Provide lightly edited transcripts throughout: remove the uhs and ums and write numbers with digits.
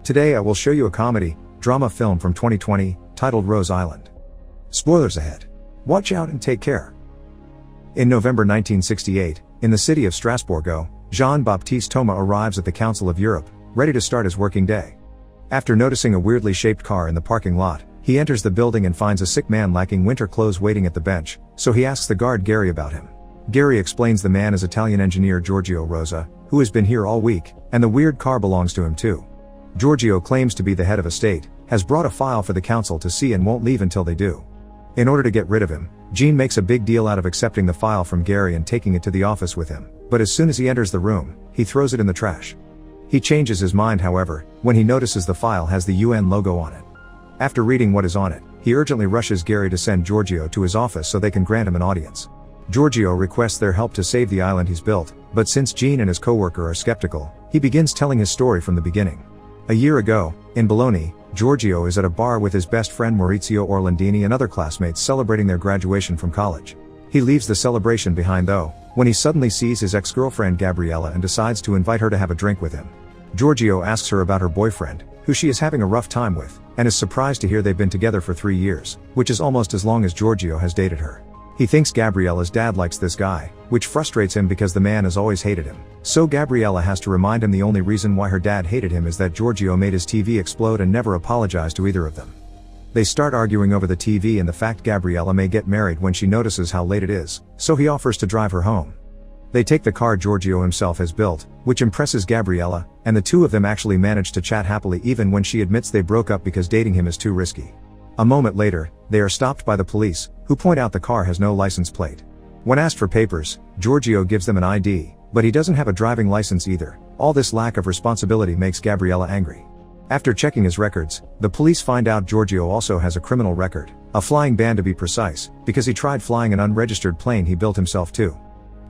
Today I will show you a comedy, drama film from 2020, titled Rose Island. Spoilers ahead. Watch out and take care. In November 1968, in the city of Strasbourg, Jean-Baptiste Thomas arrives at the Council of Europe, ready to start his working day. After noticing a weirdly shaped car in the parking lot, he enters the building and finds a sick man lacking winter clothes waiting at the bench, so he asks the guard Gary about him. Gary explains the man is Italian engineer Giorgio Rosa, who has been here all week, and the weird car belongs to him too. Giorgio claims to be the head of a state, has brought a file for the council to see and won't leave until they do. In order to get rid of him, Jean makes a big deal out of accepting the file from Gary and taking it to the office with him, but as soon as he enters the room, he throws it in the trash. He changes his mind however, when he notices the file has the UN logo on it. After reading what is on it, he urgently rushes Gary to send Giorgio to his office so they can grant him an audience. Giorgio requests their help to save the island he's built, but since Jean and his co-worker are skeptical, he begins telling his story from the beginning. A year ago, in Bologna, Giorgio is at a bar with his best friend Maurizio Orlandini and other classmates celebrating their graduation from college. He leaves the celebration behind though, when he suddenly sees his ex-girlfriend Gabriella and decides to invite her to have a drink with him. Giorgio asks her about her boyfriend, who she is having a rough time with, and is surprised to hear they've been together for 3 years, which is almost as long as Giorgio has dated her. He thinks Gabriella's dad likes this guy, which frustrates him because the man has always hated him. So Gabriella has to remind him the only reason why her dad hated him is that Giorgio made his TV explode and never apologized to either of them. They start arguing over the TV and the fact Gabriella may get married when she notices how late it is, so he offers to drive her home. They take the car Giorgio himself has built, which impresses Gabriella, and the two of them actually manage to chat happily even when she admits they broke up because dating him is too risky. A moment later, they are stopped by the police, who point out the car has no license plate. When asked for papers, Giorgio gives them an ID, but he doesn't have a driving license either. All this lack of responsibility makes Gabriella angry. After checking his records, the police find out Giorgio also has a criminal record, a flying ban to be precise, because he tried flying an unregistered plane he built himself too.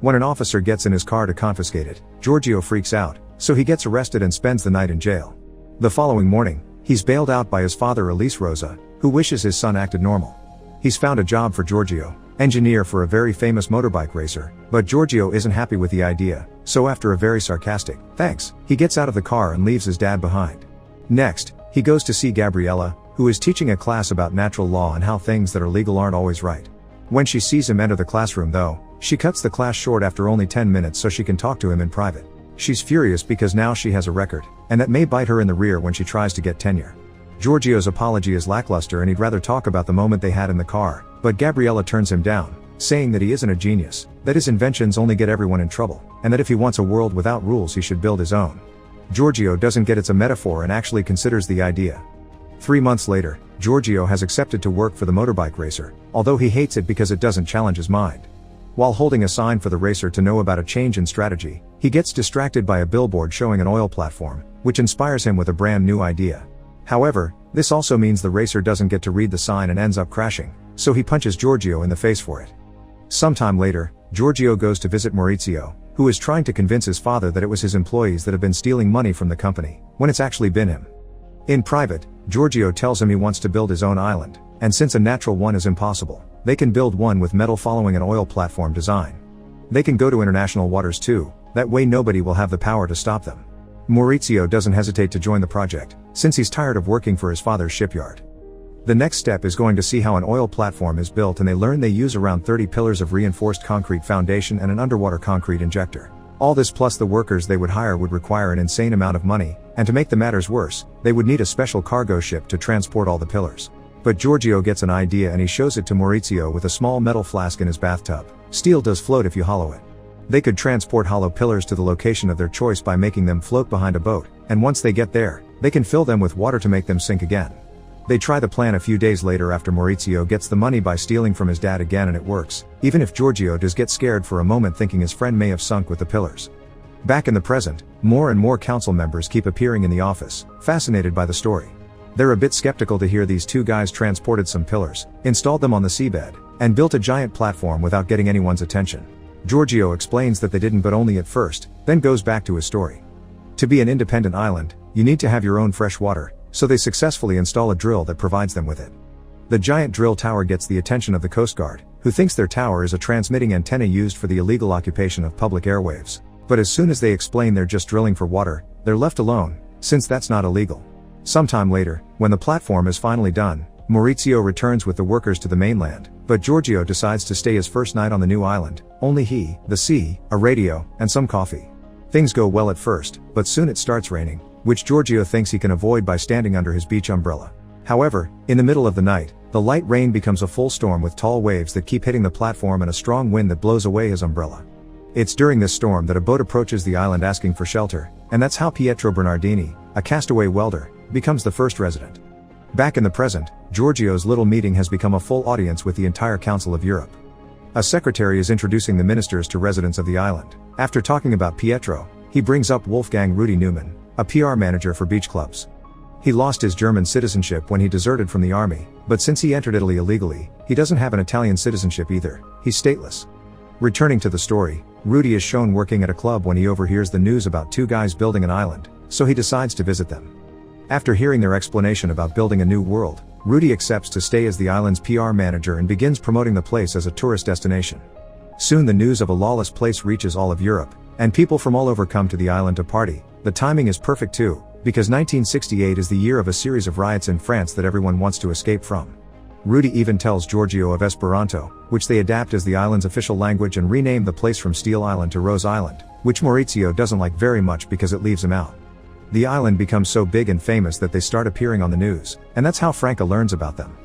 When an officer gets in his car to confiscate it, Giorgio freaks out, so he gets arrested and spends the night in jail. The following morning, he's bailed out by his father Elise Rosa, who wishes his son acted normal. He's found a job for Giorgio, engineer for a very famous motorbike racer, but Giorgio isn't happy with the idea, so after a very sarcastic, "Thanks," he gets out of the car and leaves his dad behind. Next, he goes to see Gabriella, who is teaching a class about natural law and how things that are legal aren't always right. When she sees him enter the classroom though, she cuts the class short after only 10 minutes so she can talk to him in private. She's furious because now she has a record, and that may bite her in the rear when she tries to get tenure. Giorgio's apology is lackluster and he'd rather talk about the moment they had in the car, but Gabriella turns him down, saying that he isn't a genius, that his inventions only get everyone in trouble, and that if he wants a world without rules he should build his own. Giorgio doesn't get it's a metaphor and actually considers the idea. 3 months later, Giorgio has accepted to work for the motorbike racer, although he hates it because it doesn't challenge his mind. While holding a sign for the racer to know about a change in strategy, he gets distracted by a billboard showing an oil platform, which inspires him with a brand new idea. However, this also means the racer doesn't get to read the sign and ends up crashing, so he punches Giorgio in the face for it. Sometime later, Giorgio goes to visit Maurizio, who is trying to convince his father that it was his employees that have been stealing money from the company, when it's actually been him. In private, Giorgio tells him he wants to build his own island, and since a natural one is impossible, they can build one with metal following an oil platform design. They can go to international waters too, that way nobody will have the power to stop them. Maurizio doesn't hesitate to join the project, since he's tired of working for his father's shipyard. The next step is going to see how an oil platform is built, and they learn they use around 30 pillars of reinforced concrete foundation and an underwater concrete injector. All this plus the workers they would hire would require an insane amount of money, and to make the matters worse, they would need a special cargo ship to transport all the pillars. But Giorgio gets an idea and he shows it to Maurizio with a small metal flask in his bathtub. Steel does float if you hollow it. They could transport hollow pillars to the location of their choice by making them float behind a boat, and once they get there, they can fill them with water to make them sink again. They try the plan a few days later after Maurizio gets the money by stealing from his dad again, and it works, even if Giorgio does get scared for a moment thinking his friend may have sunk with the pillars. Back in the present, more and more council members keep appearing in the office, fascinated by the story. They're a bit skeptical to hear these two guys transported some pillars, installed them on the seabed, and built a giant platform without getting anyone's attention. Giorgio explains that they didn't, but only at first, then goes back to his story. To be an independent island, you need to have your own fresh water, so they successfully install a drill that provides them with it. The giant drill tower gets the attention of the Coast Guard, who thinks their tower is a transmitting antenna used for the illegal occupation of public airwaves. But as soon as they explain they're just drilling for water, they're left alone, since that's not illegal. Sometime later, when the platform is finally done, Maurizio returns with the workers to the mainland, but Giorgio decides to stay his first night on the new island, only he, the sea, a radio, and some coffee. Things go well at first, but soon it starts raining, which Giorgio thinks he can avoid by standing under his beach umbrella. However, in the middle of the night, the light rain becomes a full storm with tall waves that keep hitting the platform and a strong wind that blows away his umbrella. It's during this storm that a boat approaches the island asking for shelter, and that's how Pietro Bernardini, a castaway welder, becomes the first resident. Back in the present, Giorgio's little meeting has become a full audience with the entire Council of Europe. A secretary is introducing the ministers to residents of the island. After talking about Pietro, he brings up Wolfgang Rudy Neumann, a PR manager for beach clubs. He lost his German citizenship when he deserted from the army, but since he entered Italy illegally, he doesn't have an Italian citizenship either. He's stateless. Returning to the story, Rudy is shown working at a club when he overhears the news about two guys building an island, so he decides to visit them. After hearing their explanation about building a new world, Rudy accepts to stay as the island's PR manager and begins promoting the place as a tourist destination. Soon the news of a lawless place reaches all of Europe, and people from all over come to the island to party. The timing is perfect too, because 1968 is the year of a series of riots in France that everyone wants to escape from. Rudy even tells Giorgio of Esperanto, which they adapt as the island's official language and rename the place from Steel Island to Rose Island, which Maurizio doesn't like very much because it leaves him out. The island becomes so big and famous that they start appearing on the news, and that's how Franca learns about them.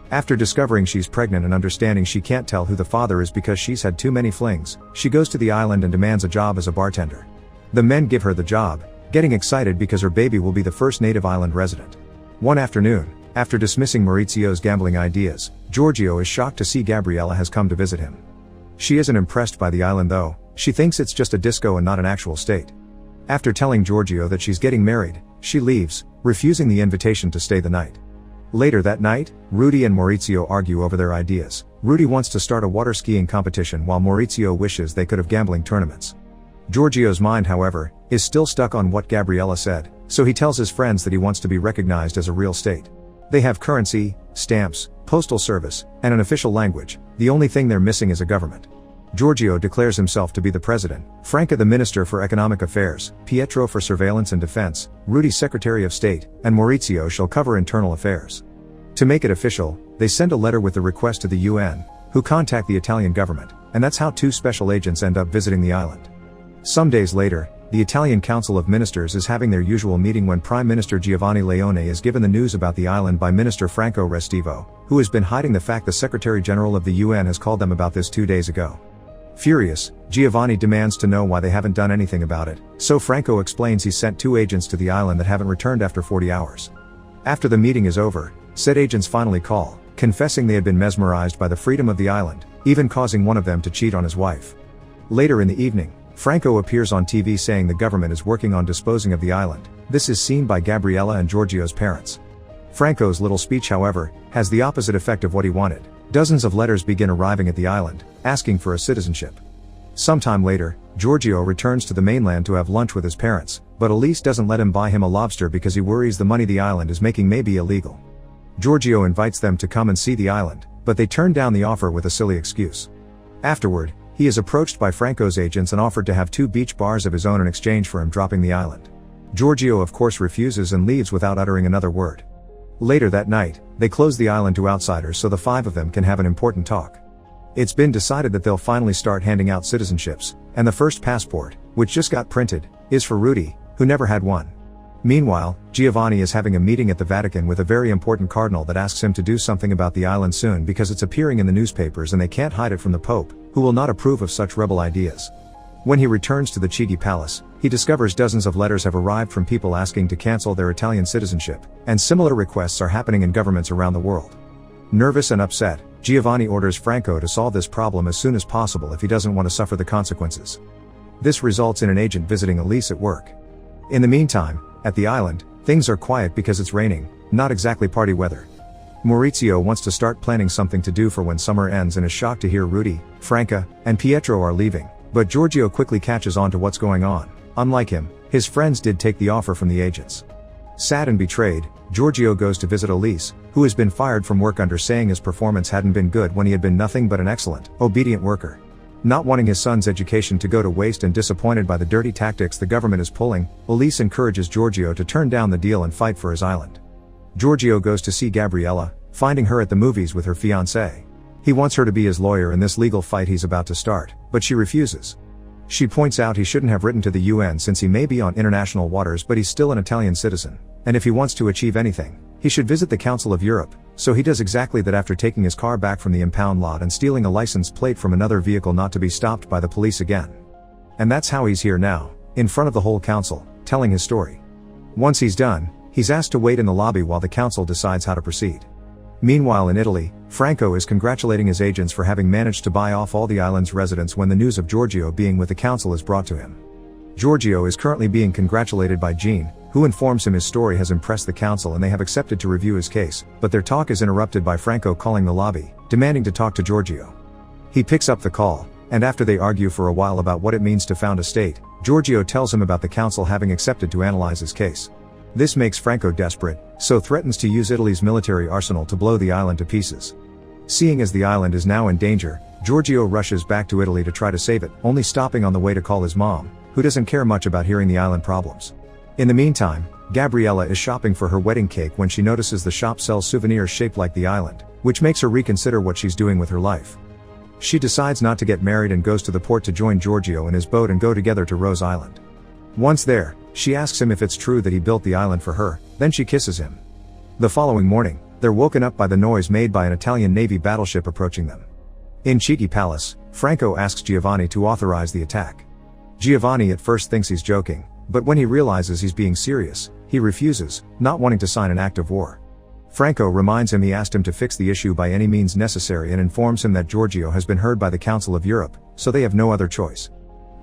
After discovering she's pregnant and understanding she can't tell who the father is because she's had too many flings, she goes to the island and demands a job as a bartender. The men give her the job, getting excited because her baby will be the first native island resident. One afternoon, after dismissing Maurizio's gambling ideas, Giorgio is shocked to see Gabriella has come to visit him. She isn't impressed by the island though, she thinks it's just a disco and not an actual state. After telling Giorgio that she's getting married, she leaves, refusing the invitation to stay the night. Later that night, Rudy and Maurizio argue over their ideas. Rudy wants to start a water skiing competition while Maurizio wishes they could have gambling tournaments. Giorgio's mind, however, is still stuck on what Gabriella said, so he tells his friends that he wants to be recognized as a real state. They have currency, stamps, postal service, and an official language. The only thing they're missing is a government. Giorgio declares himself to be the president, Franca the Minister for Economic Affairs, Pietro for Surveillance and Defense, Rudy Secretary of State, and Maurizio shall cover internal affairs. To make it official, they send a letter with the request to the UN, who contact the Italian government, and that's how two special agents end up visiting the island. Some days later, the Italian Council of Ministers is having their usual meeting when Prime Minister Giovanni Leone is given the news about the island by Minister Franco Restivo, who has been hiding the fact the Secretary General of the UN has called them about this 2 days ago. Furious, Giovanni demands to know why they haven't done anything about it, so Franco explains he's sent 2 agents to the island that haven't returned after 40 hours. After the meeting is over, said agents finally call, confessing they had been mesmerized by the freedom of the island, even causing one of them to cheat on his wife. Later in the evening, Franco appears on TV saying the government is working on disposing of the island. This is seen by Gabriella and Giorgio's parents. Franco's little speech, however, has the opposite effect of what he wanted. Dozens of letters begin arriving at the island, asking for a citizenship. Sometime later, Giorgio returns to the mainland to have lunch with his parents, but Elise doesn't let him buy him a lobster because he worries the money the island is making may be illegal. Giorgio invites them to come and see the island, but they turn down the offer with a silly excuse. Afterward, he is approached by Franco's agents and offered to have 2 beach bars of his own in exchange for him dropping the island. Giorgio of course refuses and leaves without uttering another word. Later that night, they close the island to outsiders so the 5 of them can have an important talk. It's been decided that they'll finally start handing out citizenships, and the first passport, which just got printed, is for Rudy, who never had one. Meanwhile, Giovanni is having a meeting at the Vatican with a very important cardinal that asks him to do something about the island soon because it's appearing in the newspapers and they can't hide it from the Pope, who will not approve of such rebel ideas. When he returns to the Chigi Palace, he discovers dozens of letters have arrived from people asking to cancel their Italian citizenship, and similar requests are happening in governments around the world. Nervous and upset, Giovanni orders Franco to solve this problem as soon as possible if he doesn't want to suffer the consequences. This results in an agent visiting Elise at work. In the meantime, at the island, things are quiet because it's raining, not exactly party weather. Maurizio wants to start planning something to do for when summer ends and is shocked to hear Rudy, Franca, and Pietro are leaving, but Giorgio quickly catches on to what's going on. Unlike him, his friends did take the offer from the agents. Sad and betrayed, Giorgio goes to visit Elise, who has been fired from work under saying his performance hadn't been good when he had been nothing but an excellent, obedient worker. Not wanting his son's education to go to waste and disappointed by the dirty tactics the government is pulling, Elise encourages Giorgio to turn down the deal and fight for his island. Giorgio goes to see Gabriella, finding her at the movies with her fiancé. He wants her to be his lawyer in this legal fight he's about to start, but she refuses. She points out he shouldn't have written to the UN since he may be on international waters but he's still an Italian citizen, and if he wants to achieve anything, he should visit the Council of Europe, so he does exactly that after taking his car back from the impound lot and stealing a license plate from another vehicle not to be stopped by the police again. And that's how he's here now, in front of the whole council, telling his story. Once he's done, he's asked to wait in the lobby while the council decides how to proceed. Meanwhile in Italy, Franco is congratulating his agents for having managed to buy off all the island's residents when the news of Giorgio being with the council is brought to him. Giorgio is currently being congratulated by Jean, who informs him his story has impressed the council and they have accepted to review his case, but their talk is interrupted by Franco calling the lobby, demanding to talk to Giorgio. He picks up the call, and after they argue for a while about what it means to found a state, Giorgio tells him about the council having accepted to analyze his case. This makes Franco desperate, so threatens to use Italy's military arsenal to blow the island to pieces. Seeing as the island is now in danger, Giorgio rushes back to Italy to try to save it, only stopping on the way to call his mom, who doesn't care much about hearing the island problems. In the meantime, Gabriella is shopping for her wedding cake when she notices the shop sells souvenirs shaped like the island, which makes her reconsider what she's doing with her life. She decides not to get married and goes to the port to join Giorgio in his boat and go together to Rose Island. Once there, she asks him if it's true that he built the island for her, then she kisses him. The following morning, they're woken up by the noise made by an Italian Navy battleship approaching them. In Chigi Palace, Franco asks Giovanni to authorize the attack. Giovanni at first thinks he's joking, but when he realizes he's being serious, he refuses, not wanting to sign an act of war. Franco reminds him he asked him to fix the issue by any means necessary and informs him that Giorgio has been heard by the Council of Europe, so they have no other choice.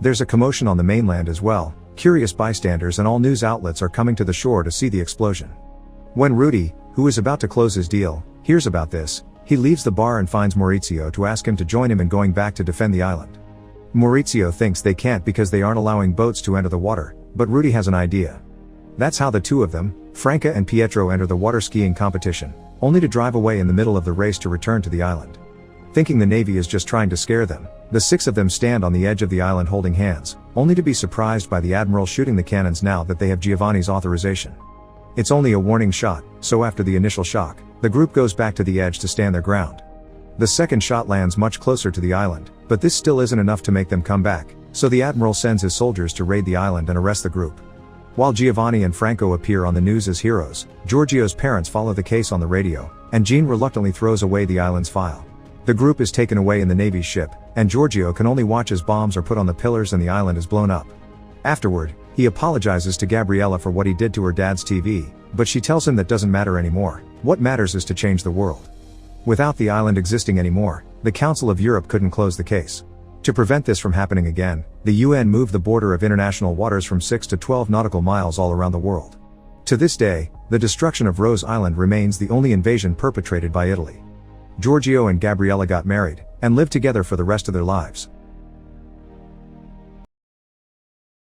There's a commotion on the mainland as well. Curious bystanders and all news outlets are coming to the shore to see the explosion. When Rudy, who is about to close his deal, hears about this, he leaves the bar and finds Maurizio to ask him to join him in going back to defend the island. Maurizio thinks they can't because they aren't allowing boats to enter the water, but Rudy has an idea. That's how the two of them, Franca and Pietro, enter the water skiing competition, only to drive away in the middle of the race to return to the island. Thinking the Navy is just trying to scare them, the six of them stand on the edge of the island holding hands, only to be surprised by the Admiral shooting the cannons now that they have Giovanni's authorization. It's only a warning shot, so after the initial shock, the group goes back to the edge to stand their ground. The second shot lands much closer to the island, but this still isn't enough to make them come back, so the Admiral sends his soldiers to raid the island and arrest the group. While Giovanni and Franco appear on the news as heroes, Giorgio's parents follow the case on the radio, and Jean reluctantly throws away the island's file. The group is taken away in the Navy's ship, and Giorgio can only watch as bombs are put on the pillars and the island is blown up. Afterward, he apologizes to Gabriella for what he did to her dad's TV, but she tells him that doesn't matter anymore. What matters is to change the world. Without the island existing anymore, the Council of Europe couldn't close the case. To prevent this from happening again, the UN moved the border of international waters from 6 to 12 nautical miles all around the world. To this day, the destruction of Rose Island remains the only invasion perpetrated by Italy. Giorgio and Gabriella got married, and lived together for the rest of their lives.